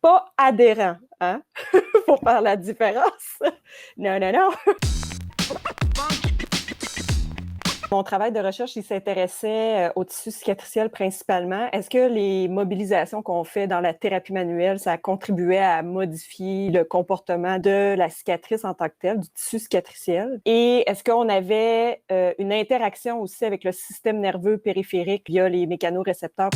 pas adhérent, hein, pour faire la différence. Non, non, non. Mon travail de recherche, il s'intéressait au tissu cicatriciel principalement. Est-ce que les mobilisations qu'on fait dans la thérapie manuelle, ça contribuait à modifier le comportement de la cicatrice en tant que telle, du tissu cicatriciel? Et est-ce qu'on avait une interaction aussi avec le système nerveux périphérique via les mécanorécepteurs?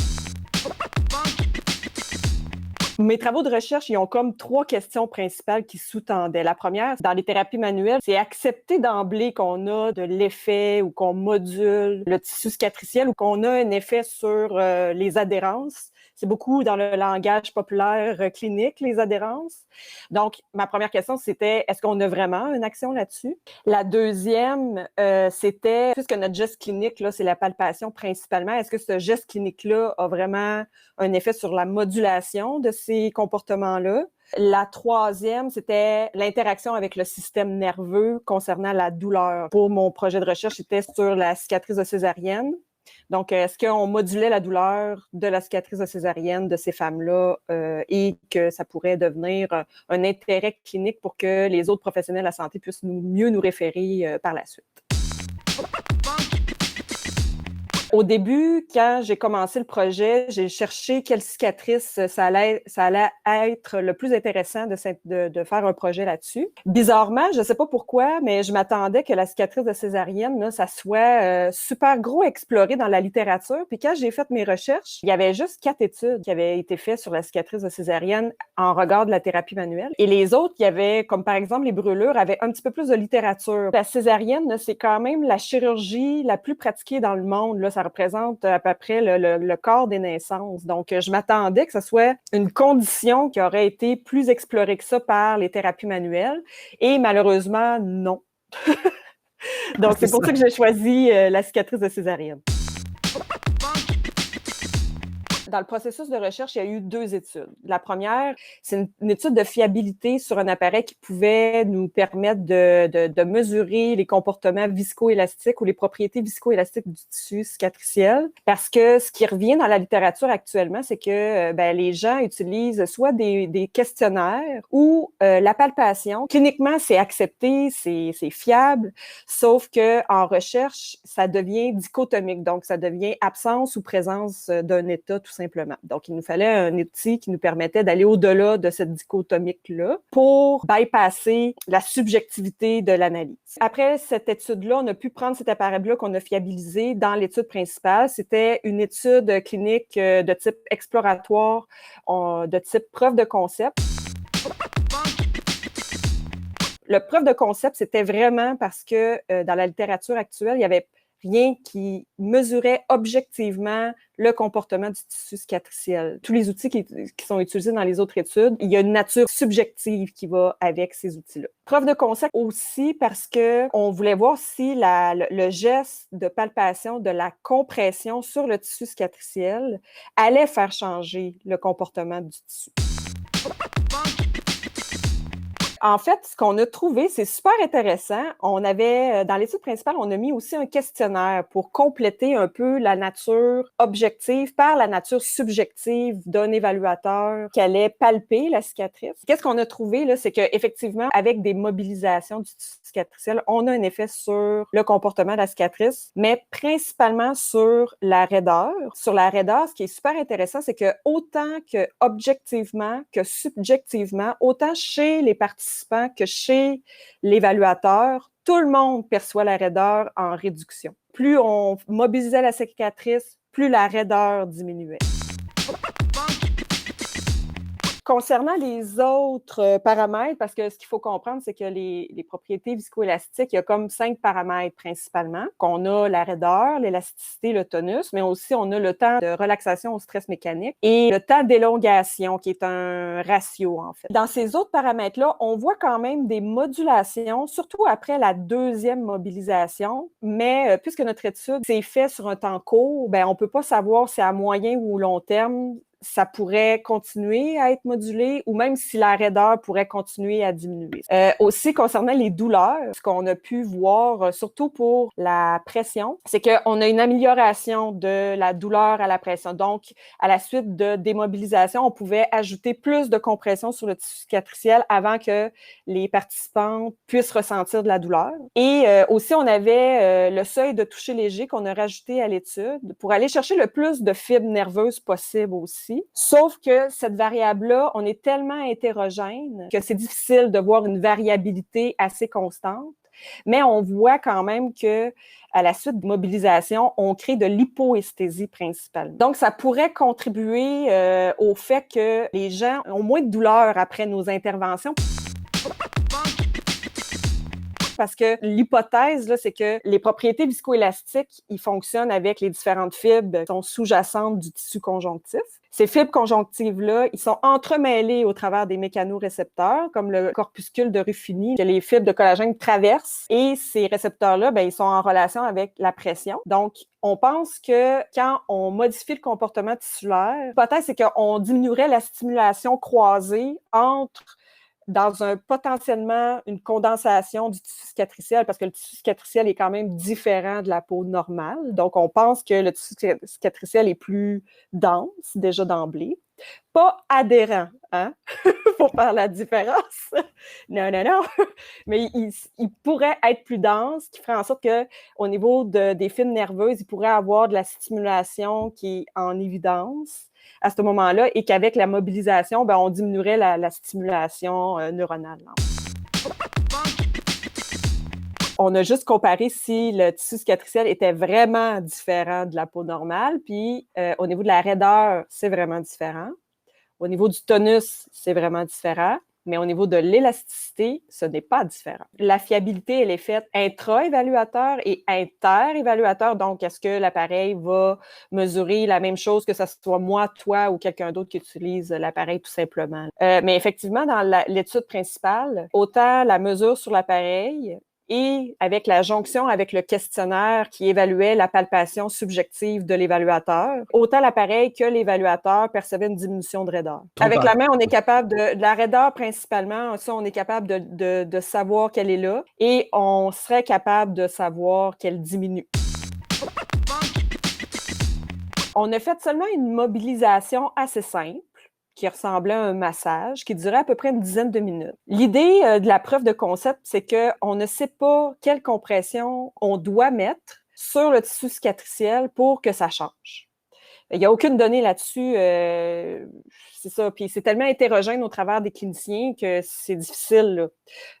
Mes travaux de recherche, ils ont comme 3 questions principales qui sous-tendaient. La première, dans les thérapies manuelles, c'est accepter d'emblée qu'on a de l'effet ou qu'on module le tissu cicatriciel ou qu'on a un effet sur les adhérences. C'est beaucoup dans le langage populaire clinique, les adhérences. Donc, ma première question, c'était, est-ce qu'on a vraiment une action là-dessus? La deuxième, c'était, puisque notre geste clinique, là, c'est la palpation principalement, est-ce que ce geste clinique-là a vraiment un effet sur la modulation de ces comportements-là? La troisième, c'était l'interaction avec le système nerveux concernant la douleur. Pour mon projet de recherche, c'était sur la cicatrice de césarienne. Donc, est-ce qu'on modulait la douleur de la cicatrice de césarienne de ces femmes-là et que ça pourrait devenir un intérêt clinique pour que les autres professionnels de la santé puissent mieux nous référer par la suite? Au début, quand j'ai commencé le projet, j'ai cherché quelle cicatrice ça allait être le plus intéressant de faire un projet là-dessus. Bizarrement, je ne sais pas pourquoi, mais je m'attendais que la cicatrice de césarienne, là, ça soit super gros exploré dans la littérature. Puis quand j'ai fait mes recherches, il y avait juste 4 études qui avaient été faites sur la cicatrice de césarienne en regard de la thérapie manuelle. Et les autres, il y avait, comme par exemple les brûlures, avaient un petit peu plus de littérature. La césarienne, là, c'est quand même la chirurgie la plus pratiquée dans le monde. Là, ça représente à peu près le quart des naissances. Donc, je m'attendais que ce soit une condition qui aurait été plus explorée que ça par les thérapies manuelles. Et malheureusement, non. Donc, c'est pour ça que j'ai choisi la cicatrice de césarienne. Dans le processus de recherche, il y a eu 2 études. La première, c'est une étude de fiabilité sur un appareil qui pouvait nous permettre de mesurer les comportements viscoélastiques ou les propriétés viscoélastiques du tissu cicatriciel. Parce que ce qui revient dans la littérature actuellement, c'est que les gens utilisent soit des questionnaires ou la palpation. Cliniquement, c'est accepté, c'est fiable, sauf que en recherche, ça devient dichotomique. Donc, ça devient absence ou présence d'un état tout simplement. Donc, il nous fallait un outil qui nous permettait d'aller au-delà de cette dichotomique-là pour bypasser la subjectivité de l'analyse. Après cette étude-là, on a pu prendre cet appareil-là qu'on a fiabilisé dans l'étude principale. C'était une étude clinique de type exploratoire, de type preuve de concept. Le preuve de concept, c'était vraiment parce que dans la littérature actuelle, il y avait rien qui mesurait objectivement le comportement du tissu cicatriciel. Tous les outils qui sont utilisés dans les autres études, il y a une nature subjective qui va avec ces outils-là. Preuve de concept aussi parce que on voulait voir si le geste de palpation de la compression sur le tissu cicatriciel allait faire changer le comportement du tissu. En fait, ce qu'on a trouvé, c'est super intéressant. On avait, dans l'étude principale, on a mis aussi un questionnaire pour compléter un peu la nature objective par la nature subjective d'un évaluateur qui allait palper la cicatrice. Qu'est-ce qu'on a trouvé, là, c'est qu'effectivement, avec des mobilisations du tissu cicatriciel, on a un effet sur le comportement de la cicatrice, mais principalement sur la raideur. Sur la raideur, ce qui est super intéressant, c'est que autant que objectivement que subjectivement, autant chez les participants que chez l'évaluateur, tout le monde perçoit la raideur en réduction. Plus on mobilisait la cicatrice, plus la raideur diminuait. Concernant les autres paramètres, parce que ce qu'il faut comprendre, c'est que les propriétés viscoélastiques, il y a comme 5 paramètres principalement. On a la raideur, l'élasticité, le tonus, mais aussi on a le temps de relaxation au stress mécanique et le temps d'élongation, qui est un ratio, en fait. Dans ces autres paramètres-là, on voit quand même des modulations, surtout après la deuxième mobilisation, mais puisque notre étude s'est faite sur un temps court, on ne peut pas savoir si à moyen ou long terme, ça pourrait continuer à être modulé ou même si la raideur pourrait continuer à diminuer. Aussi, concernant les douleurs, ce qu'on a pu voir, surtout pour la pression, c'est qu'on a une amélioration de la douleur à la pression. Donc, à la suite de démobilisation, on pouvait ajouter plus de compression sur le tissu cicatriciel avant que les participants puissent ressentir de la douleur. Et aussi, on avait le seuil de toucher léger qu'on a rajouté à l'étude pour aller chercher le plus de fibres nerveuses possible aussi. Sauf que cette variable-là, on est tellement hétérogène que c'est difficile de voir une variabilité assez constante. Mais on voit quand même que à la suite de mobilisation, on crée de l'hypoesthésie principalement. Donc, ça pourrait contribuer au fait que les gens ont moins de douleur après nos interventions. Parce que l'hypothèse, là, c'est que les propriétés viscoélastiques, ils fonctionnent avec les différentes fibres qui sont sous-jacentes du tissu conjonctif. Ces fibres conjonctives-là, ils sont entremêlés au travers des mécanorécepteurs, comme le corpuscule de Ruffini, que les fibres de collagène traversent. Et ces récepteurs-là, ben, ils sont en relation avec la pression. Donc, on pense que quand on modifie le comportement tissulaire, l'hypothèse, c'est qu'on diminuerait la stimulation croisée entre dans un potentiellement une condensation du tissu cicatriciel, parce que le tissu cicatriciel est quand même différent de la peau normale. Donc, on pense que le tissu cicatriciel est plus dense, déjà d'emblée. Pas adhérent, hein? Pour faire la différence. Non. Mais il pourrait être plus dense, qui ferait en sorte qu'au niveau des fibres nerveuses, il pourrait avoir de la stimulation qui est en évidence à ce moment-là, et qu'avec la mobilisation, ben, on diminuerait la stimulation neuronale. On a juste comparé si le tissu cicatriciel était vraiment différent de la peau normale, puis au niveau de la raideur, c'est vraiment différent. Au niveau du tonus, c'est vraiment différent. Mais au niveau de l'élasticité, ce n'est pas différent. La fiabilité, elle est faite intra-évaluateur et inter-évaluateur. Donc, est-ce que l'appareil va mesurer la même chose que ce soit moi, toi ou quelqu'un d'autre qui utilise l'appareil tout simplement? Mais effectivement, dans l'étude principale, autant la mesure sur l'appareil et avec la jonction avec le questionnaire qui évaluait la palpation subjective de l'évaluateur, autant l'appareil que l'évaluateur percevaient une diminution de raideur. Avec la main, on est capable de la raideur principalement, ça, on est capable de savoir qu'elle est là et on serait capable de savoir qu'elle diminue. On a fait seulement une mobilisation assez simple, qui ressemblait à un massage, qui durait à peu près une dizaine de minutes. L'idée de la preuve de concept, c'est qu'on ne sait pas quelle compression on doit mettre sur le tissu cicatriciel pour que ça change. Il n'y a aucune donnée là-dessus, c'est ça. Puis c'est tellement hétérogène au travers des cliniciens que c'est difficile, là.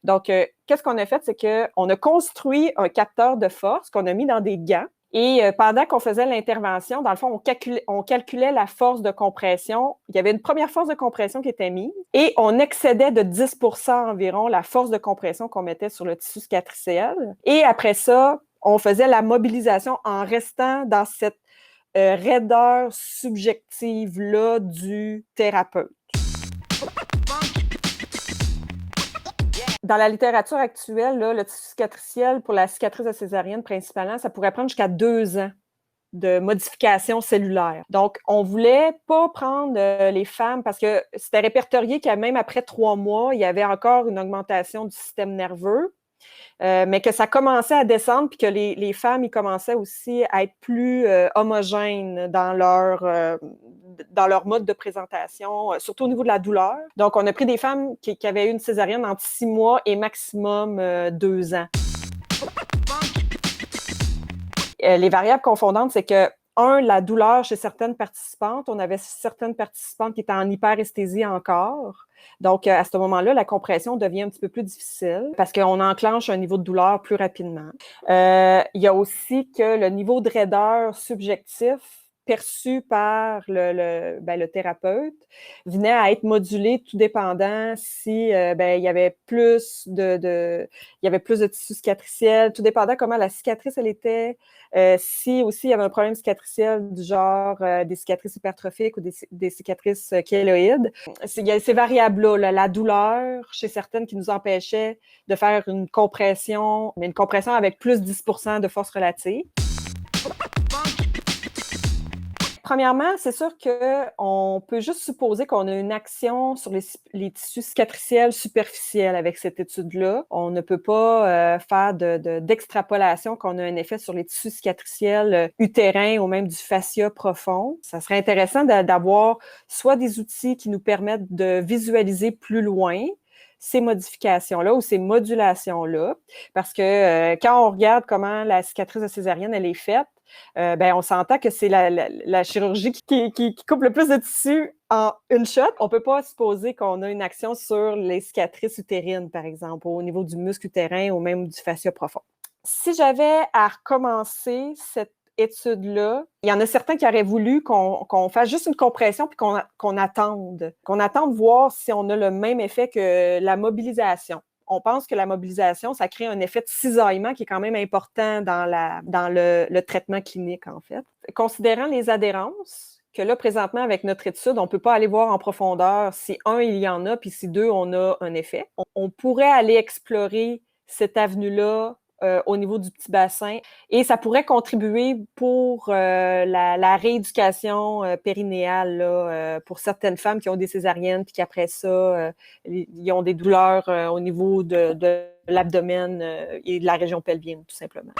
Donc, qu'est-ce qu'on a fait? C'est qu'on a construit un capteur de force qu'on a mis dans des gants. Et pendant qu'on faisait l'intervention, dans le fond, on calculait la force de compression. Il y avait une première force de compression qui était mise et on excédait de 10% environ la force de compression qu'on mettait sur le tissu cicatriciel. Et après ça, on faisait la mobilisation en restant dans cette raideur subjective-là du thérapeute. Dans la littérature actuelle, là, le tissu cicatriciel pour la cicatrice de césarienne principalement, ça pourrait prendre jusqu'à 2 ans de modification cellulaire. Donc, on voulait pas prendre les femmes parce que c'était répertorié que même après 3 mois, il y avait encore une augmentation du système nerveux, mais que ça commençait à descendre puis que les femmes, ils commençaient aussi à être plus homogènes dans leur mode de présentation, surtout au niveau de la douleur. Donc, on a pris des femmes qui avaient eu une césarienne entre 6 mois et maximum 2 ans. Les variables confondantes, c'est que, la douleur chez certaines participantes. On avait certaines participantes qui étaient en hyperesthésie encore. Donc, à ce moment-là, la compression devient un petit peu plus difficile parce qu'on enclenche un niveau de douleur plus rapidement. Il y a aussi que le niveau de raideur subjectif perçu par le thérapeute venait à être modulé tout dépendant si il y avait plus de tissu cicatriciel, tout dépendant comment la cicatrice elle était, si aussi il y avait un problème cicatriciel du genre des cicatrices hypertrophiques ou des cicatrices kéloïdes. Il y a ces variables-là, la douleur chez certaines qui nous empêchait de faire une compression, mais une compression avec plus 10% de force relative. Premièrement, c'est sûr qu'on peut juste supposer qu'on a une action sur les tissus cicatriciels superficiels avec cette étude-là. On ne peut pas faire d'extrapolation qu'on a un effet sur les tissus cicatriciels utérins ou même du fascia profond. Ça serait intéressant d'avoir soit des outils qui nous permettent de visualiser plus loin ces modifications-là ou ces modulations-là, parce que quand on regarde comment la cicatrice de césarienne elle est faite, on s'entend que c'est la chirurgie qui coupe le plus de tissu en une shot. On peut pas supposer qu'on a une action sur les cicatrices utérines, par exemple, au niveau du muscle utérin ou même du fascia profond. Si j'avais à recommencer cette étude-là, il y en a certains qui auraient voulu qu'on fasse juste une compression puis qu'on attende voir si on a le même effet que la mobilisation. On pense que la mobilisation, ça crée un effet de cisaillement qui est quand même important dans le traitement clinique, en fait. Considérant les adhérences, que là, présentement, avec notre étude, on ne peut pas aller voir en profondeur si il y en a, puis si on a un effet. On pourrait aller explorer cette avenue-là au niveau du petit bassin et ça pourrait contribuer pour la rééducation périnéale là, pour certaines femmes qui ont des césariennes puis qu'après ça, ils ont des douleurs au niveau de l'abdomen et de la région pelvienne, tout simplement.